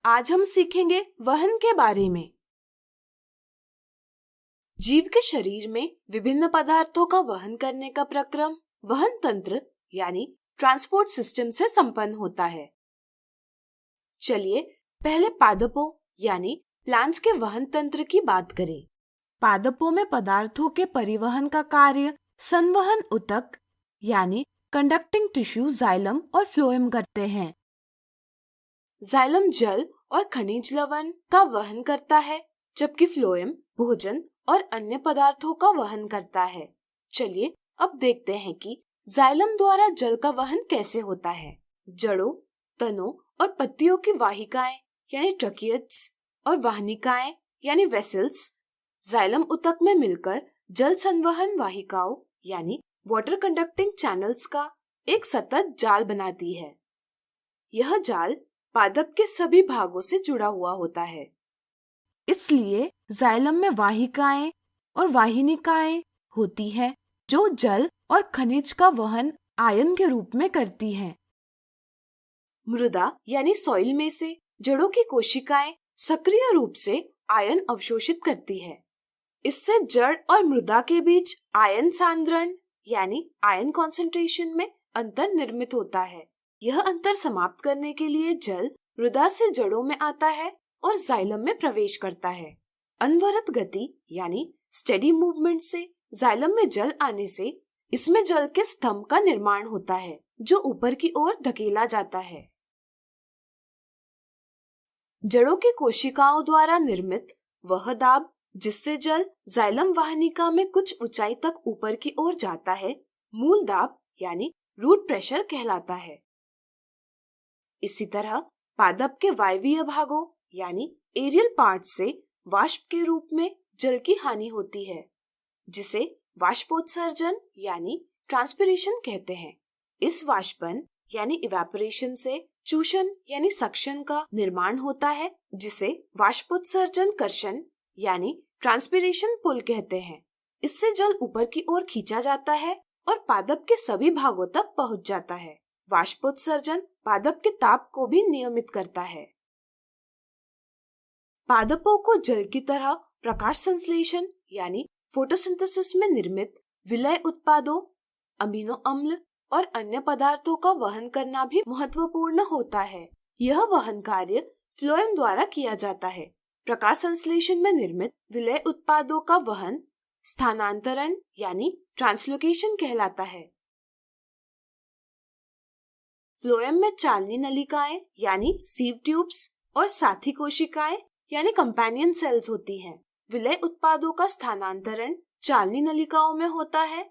आज हम सीखेंगे वहन के बारे में। जीव के शरीर में विभिन्न पदार्थों का वहन करने का प्रक्रम वहन तंत्र यानी ट्रांसपोर्ट सिस्टम से संपन्न होता है। चलिए पहले पादपों यानी प्लांट्स के वहन तंत्र की बात करें। पादपों में पदार्थों के परिवहन का कार्य संवहन ऊतक यानी कंडक्टिंग टिश्यू जाइलम और फ्लोएम करते हैं। जाइलम जल और खनिज लवण का वहन करता है, जबकि फ्लोएम भोजन और अन्य पदार्थों का वहन करता है। चलिए अब देखते हैं कि जाइलम द्वारा जल का वहन कैसे होता है। जड़ों, तनों और पत्तियों की वाहिकाएं यानी ट्रकियट्स और वाहनिकाएं यानी वेसल्स जाइलम ऊतक में मिलकर जल संवहन वाहिकाओं यानी वाटर कंडक्टिंग चैनल्स का एक सतत जाल बनाती है। यह जाल पादप के सभी भागों से जुड़ा हुआ होता है। इसलिए जाइलम में वाहिकाएं और वाहिनिकाएं होती है जो जल और खनिज का वहन आयन के रूप में करती हैं। मृदा यानी सॉइल में से जड़ों की कोशिकाएं सक्रिय रूप से आयन अवशोषित करती है। इससे जड़ और मृदा के बीच आयन सांद्रण यानी आयन कॉन्सेंट्रेशन में अंतर निर्मित होता है। यह अंतर समाप्त करने के लिए जल मृदा से जड़ों में आता है और जाइलम में प्रवेश करता है। अनवरत गति यानी स्टेडी मूवमेंट से जाइलम में जल आने से इसमें जल के स्तंभ का निर्माण होता है जो ऊपर की ओर धकेला जाता है। जड़ों की कोशिकाओं द्वारा निर्मित वह दाब जिससे जल जाइलम वाहिनिका में कुछ ऊंचाई तक ऊपर की ओर जाता है, मूल दाब यानी रूट प्रेशर कहलाता है। इसी तरह पादप के वायवीय भागों यानी एरियल पार्ट से वाष्प के रूप में जल की हानि होती है, जिसे वाष्पोत्सर्जन यानी ट्रांसपिरेशन कहते हैं। इस वाष्पन यानी इवेपोरेशन से चूषण यानी सक्शन का निर्माण होता है, जिसे वाष्पोत्सर्जन कर्षण यानी ट्रांसपिरेशन पुल कहते हैं। इससे जल ऊपर की ओर खींचा जाता है और पादप के सभी भागों तक पहुंच जाता है। वाष्पोत्सर्जन पादप के ताप को भी नियमित करता है। पादपों को जल की तरह प्रकाश संश्लेषण यानी फोटोसिंथेसिस में निर्मित विलय उत्पादों, अमीनो अम्ल और अन्य पदार्थों का वहन करना भी महत्वपूर्ण होता है। यह वहन कार्य फ्लोएम द्वारा किया जाता है। प्रकाश संश्लेषण में निर्मित विलय उत्पादों का वहन स्थानांतरण यानी ट्रांसलोकेशन कहलाता है। फ्लोएम में चालनी नलिकाएं यानी सीव ट्यूब्स और साथी कोशिकाएं यानी कंपेनियन सेल्स होती हैं। विलय उत्पादों का स्थानांतरण चालनी नलिकाओं में होता है,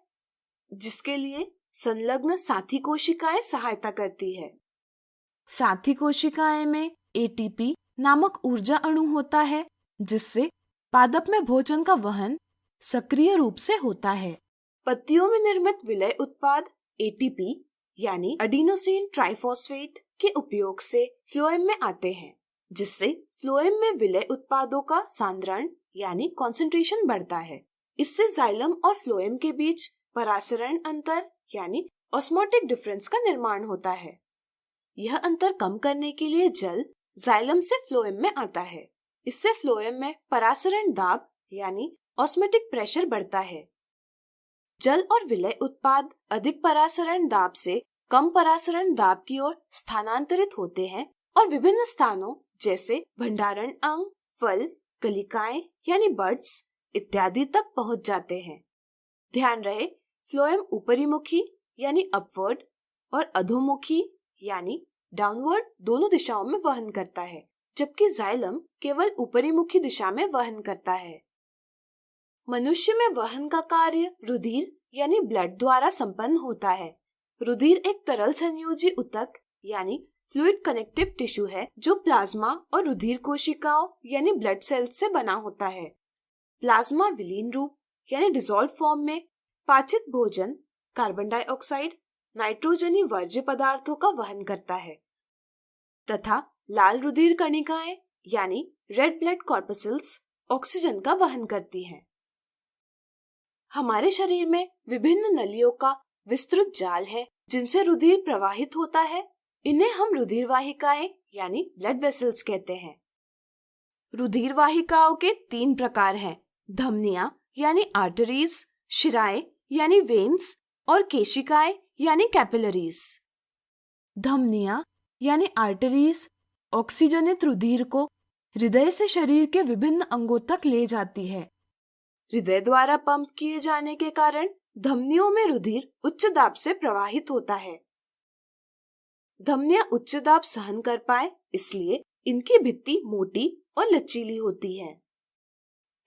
जिसके लिए संलग्न साथी कोशिकाएं सहायता करती है। साथी कोशिकाएं में एटीपी नामक ऊर्जा अणु होता है, जिससे पादप में भोजन का वहन सक्रिय रूप से होता है। पत्तियों में निर्मित विलय उत्पाद एटीपी यानी एडिनोसिन ट्राइफॉस्फेट के उपयोग से फ्लोएम में आते हैं, जिससे फ्लोएम में विलय उत्पादों का सांद्रण यानी कॉन्सेंट्रेशन बढ़ता है। इससे जाइलम और फ्लोएम के बीच परासरण अंतर यानी ऑस्मोटिक डिफरेंस का निर्माण होता है। यह अंतर कम करने के लिए जल जाइलम से फ्लोएम में आता है। इससे फ्लोएम में परासरण दाब यानी ऑस्मोटिक प्रेशर बढ़ता है। जल और विलय उत्पाद अधिक परासरण दाब से कम परासरण दाब की ओर स्थानांतरित होते हैं और विभिन्न स्थानों जैसे भंडारण अंग, फल, कलिकाएं यानी बड्स इत्यादि तक पहुंच जाते हैं। ध्यान रहे, फ्लोएम ऊपरी मुखी यानी अपवर्ड और अधोमुखी यानी डाउनवर्ड दोनों दिशाओं में वहन करता है, जबकि जाइलम केवल ऊपरी मुखी दिशा में वहन करता है। मनुष्य में वहन का कार्य रुधिर यानी ब्लड द्वारा संपन्न होता है। रुधिर एक तरल संयोजी ऊतक यानी फ्लूइड कनेक्टिव टिश्यू है जो प्लाज्मा और रुधिर कोशिकाओं यानी ब्लड सेल्स से बना होता है। प्लाज्मा विलीन रूप यानी डिसॉल्व फॉर्म में पाचित भोजन, कार्बन डाइऑक्साइड, नाइट्रोजनी वर्ज्य पदार्थों का वहन करता है तथा लाल रुधिर कणिकाएं यानी रेड ब्लड कॉर्पसेल्स ऑक्सीजन का वहन करती हैं। हमारे शरीर में विभिन्न नलियों का विस्तृत जाल है जिनसे रुधिर प्रवाहित होता है। इन्हें हम रुधिर वाहिकाएं यानी ब्लड वेसल्स कहते हैं। रुधिर वाहिकाओं के 3 प्रकार हैं, धमनियां यानी आर्टरीज, शिराएं यानी वेन्स और केशिकाएं यानी कैपिलरीज। धमनियां यानी आर्टरीज ऑक्सीजनित रुधिर को हृदय से शरीर के विभिन्न अंगों तक ले जाती है। हृदय द्वारा पंप किए जाने के कारण धमनियों में रुधिर उच्च दाब से प्रवाहित होता है। धमनियां उच्च दाब सहन कर पाए इसलिए इनकी भित्ति मोटी और लचीली होती है।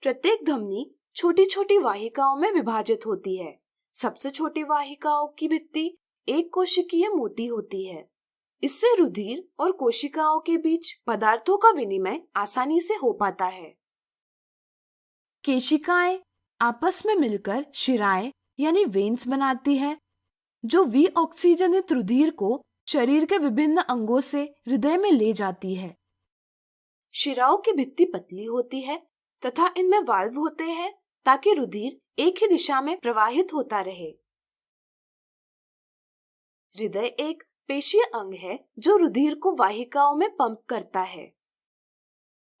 प्रत्येक धमनी छोटी छोटी वाहिकाओं में विभाजित होती है। सबसे छोटी वाहिकाओं की भित्ति एक कोशिकीय मोटी होती है। इससे रुधिर और कोशिकाओं के बीच पदार्थों का विनिमय आसानी से हो पाता है। केशिकाएं आपस में मिलकर शिराएं यानी वेन्स बनाती है, जो विऑक्सीजनित रुधिर को शरीर के विभिन्न अंगों से हृदय में ले जाती है। शिराओं की भित्ति पतली होती है तथा इनमें वाल्व होते हैं ताकि रुधिर एक ही दिशा में प्रवाहित होता रहे। हृदय एक पेशीय अंग है जो रुधिर को वाहिकाओं में पंप करता है।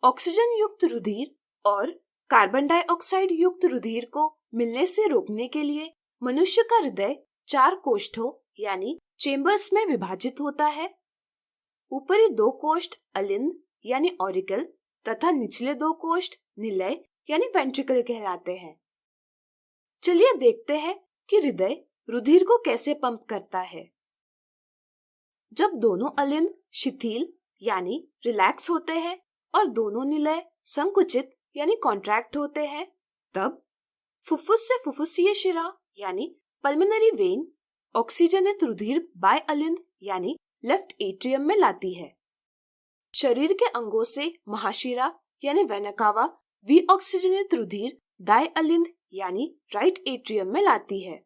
ऑक्सीजन युक्त रुधिर और कार्बन डाइऑक्साइड युक्त रुधिर को मिलने से रोकने के लिए मनुष्य का हृदय 4 कोष्ठों यानी चेम्बर्स में विभाजित होता है। ऊपरी 2 कोष्ठ अलिंद यानी ऑरिकल तथा निचले 2 कोष्ठ निलय यानी वेंट्रिकल कहलाते हैं। चलिए देखते हैं कि हृदय रुधिर को कैसे पंप करता है। जब दोनों अलिंद शिथिल यानी रिलैक्स होते हैं और दोनों निलय संकुचित यानी कॉन्ट्रैक्ट होते हैं, तब फुफ्फुस से फुफ्फुसीय शिरा यानी पल्मोनरी वेन ऑक्सीजनित रुधिर बाय अलिंद यानी लेफ्ट एट्रियम में लाती है। शरीर के अंगों से महाशिरा यानी वेना कावा विऑक्सीजनित रुधिर दाय अलिंद यानी राइट एट्रियम में लाती है।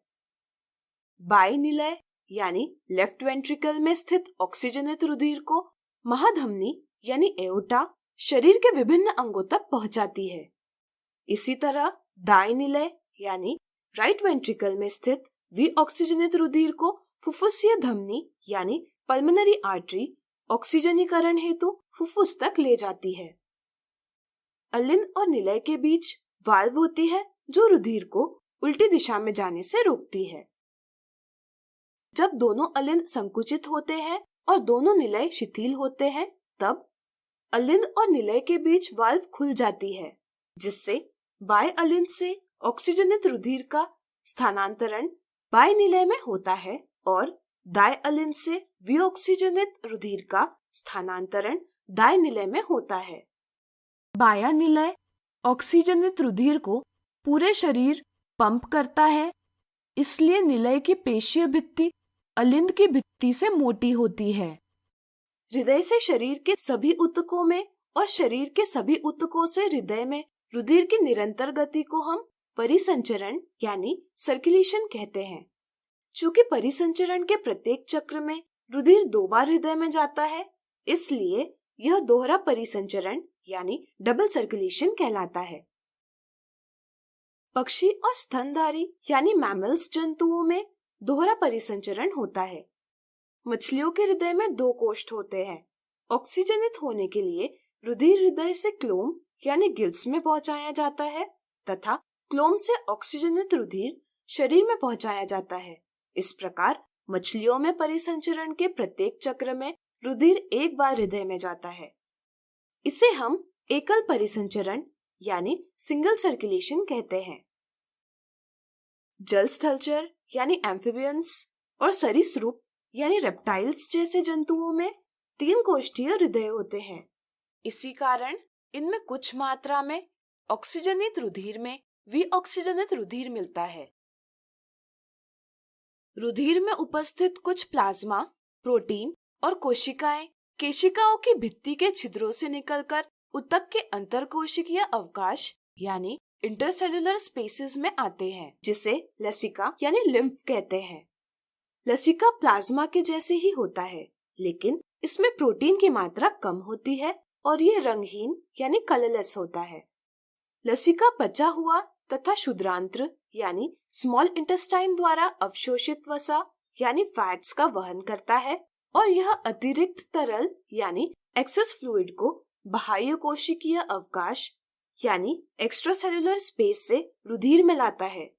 बाय निलय यानी लेफ्ट वेंट्रिकल में स्थित ऑक्सीजनित रुधिर को महाधमनी यानी एओर्टा शरीर के विभिन्न अंगों तक पहुंचाती है। इसी तरह दाएं निलय यानी राइट वेंट्रिकल में स्थित विऑक्सीजनित रुधिर को फुफ्फुसीय धमनी यानी पल्मोनरी आर्टरी ऑक्सीजनीकरण हेतु फुफ्फुस तक ले जाती है। अलिंद और निलय के बीच वाल्व होती है जो रुधिर को उल्टी दिशा में जाने से रोकती है। जब दोनों अलिंद संकुचित होते हैं और दोनों निलय शिथिल होते हैं, तब अलिंद और निलय के बीच वाल्व खुल जाती है, जिससे बाय अलिंद से ऑक्सीजनित रुधिर का स्थानांतरण बाय निलय में होता है और दाय अलिंद से विऑक्सीजनित रुधिर का स्थानांतरण दाय निलय में होता है। बाया निलय ऑक्सीजनित रुधिर को पूरे शरीर पंप करता है, इसलिए निलय की पेशीय भित्ति अलिंद की भित्ति से मोटी होती है। हृदय से शरीर के सभी ऊतकों में और शरीर के सभी ऊतकों से हृदय में रुधिर की निरंतर गति को हम परिसंचरण यानी सर्कुलेशन कहते हैं। चूंकि परिसंचरण के प्रत्येक चक्र में रुधिर 2 बार हृदय में जाता है, इसलिए यह दोहरा परिसंचरण यानी डबल सर्कुलेशन कहलाता है। पक्षी और स्तनधारी यानी मैमल्स जंतुओं में दोहरा परिसंचरण होता है। मछलियों के हृदय में 2 कोष्ठ होते हैं। ऑक्सीजनित होने के लिए रुधिर हृदय से क्लोम यानी गिल्स में पहुंचाया जाता है तथा क्लोम से ऑक्सीजनित रुधिर शरीर में पहुंचाया जाता है। इस प्रकार मछलियों में परिसंचरण के प्रत्येक चक्र में रुधिर 1 बार हृदय में जाता है। इसे हम एकल परिसंचरण यानी सिंगल सर्कुलेशन कहते हैं। जल स्थलचर यानी एम्फिबियंस और सरीसृप यानी रेप्टाइल्स जैसे जंतुओं में 3 कोष्ठीय हृदय होते हैं। इसी कारण इनमें कुछ मात्रा में ऑक्सीजनित रुधिर में विऑक्सीजनित रुधिर मिलता है। रुधिर में उपस्थित कुछ प्लाज्मा, प्रोटीन और कोशिकाएं केशिकाओं की भित्ति के छिद्रों से निकलकर ऊतक के अंतरकोशिकीय अवकाश यानी इंटरसेल्युलर स्पेसेस में आते हैं, जिसे लसिका यानी लिम्फ कहते हैं। लसिका प्लाज्मा के जैसे ही होता है, लेकिन इसमें प्रोटीन की मात्रा कम होती है और ये रंगहीन यानी कलरलेस होता है। लसिका पचा हुआ तथा क्षुद्रांत्र यानी स्मॉल इंटेस्टाइन द्वारा अवशोषित वसा यानी फैट्स का वहन करता है और यह अतिरिक्त तरल यानी एक्सेस फ्लूइड को बाह्य कोशिकीय अवकाश यानी एक्स्ट्रासेल्युलर स्पेस से रुधिर में लाता है।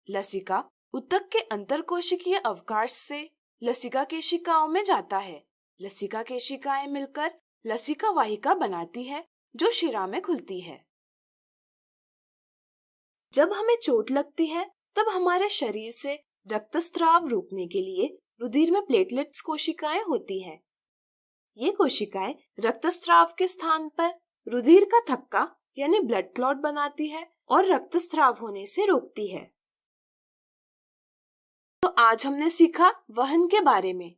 लसिका ऊतक के अंतर कोशिकीय अवकाश से लसिका केशिकाओं में जाता है। लसिका केशिकाएं मिलकर लसिका वाहिका बनाती है जो शिरा में खुलती है। जब हमें चोट लगती है तब हमारे शरीर से रक्तस्राव रोकने के लिए रुधिर में प्लेटलेट्स कोशिकाएं होती हैं। ये कोशिकाएं रक्तस्राव के स्थान पर रुधिर का थक्का यानी ब्लड क्लॉट बनाती है और रक्तस्राव होने से रोकती है। तो आज हमने सीखा वहन के बारे में।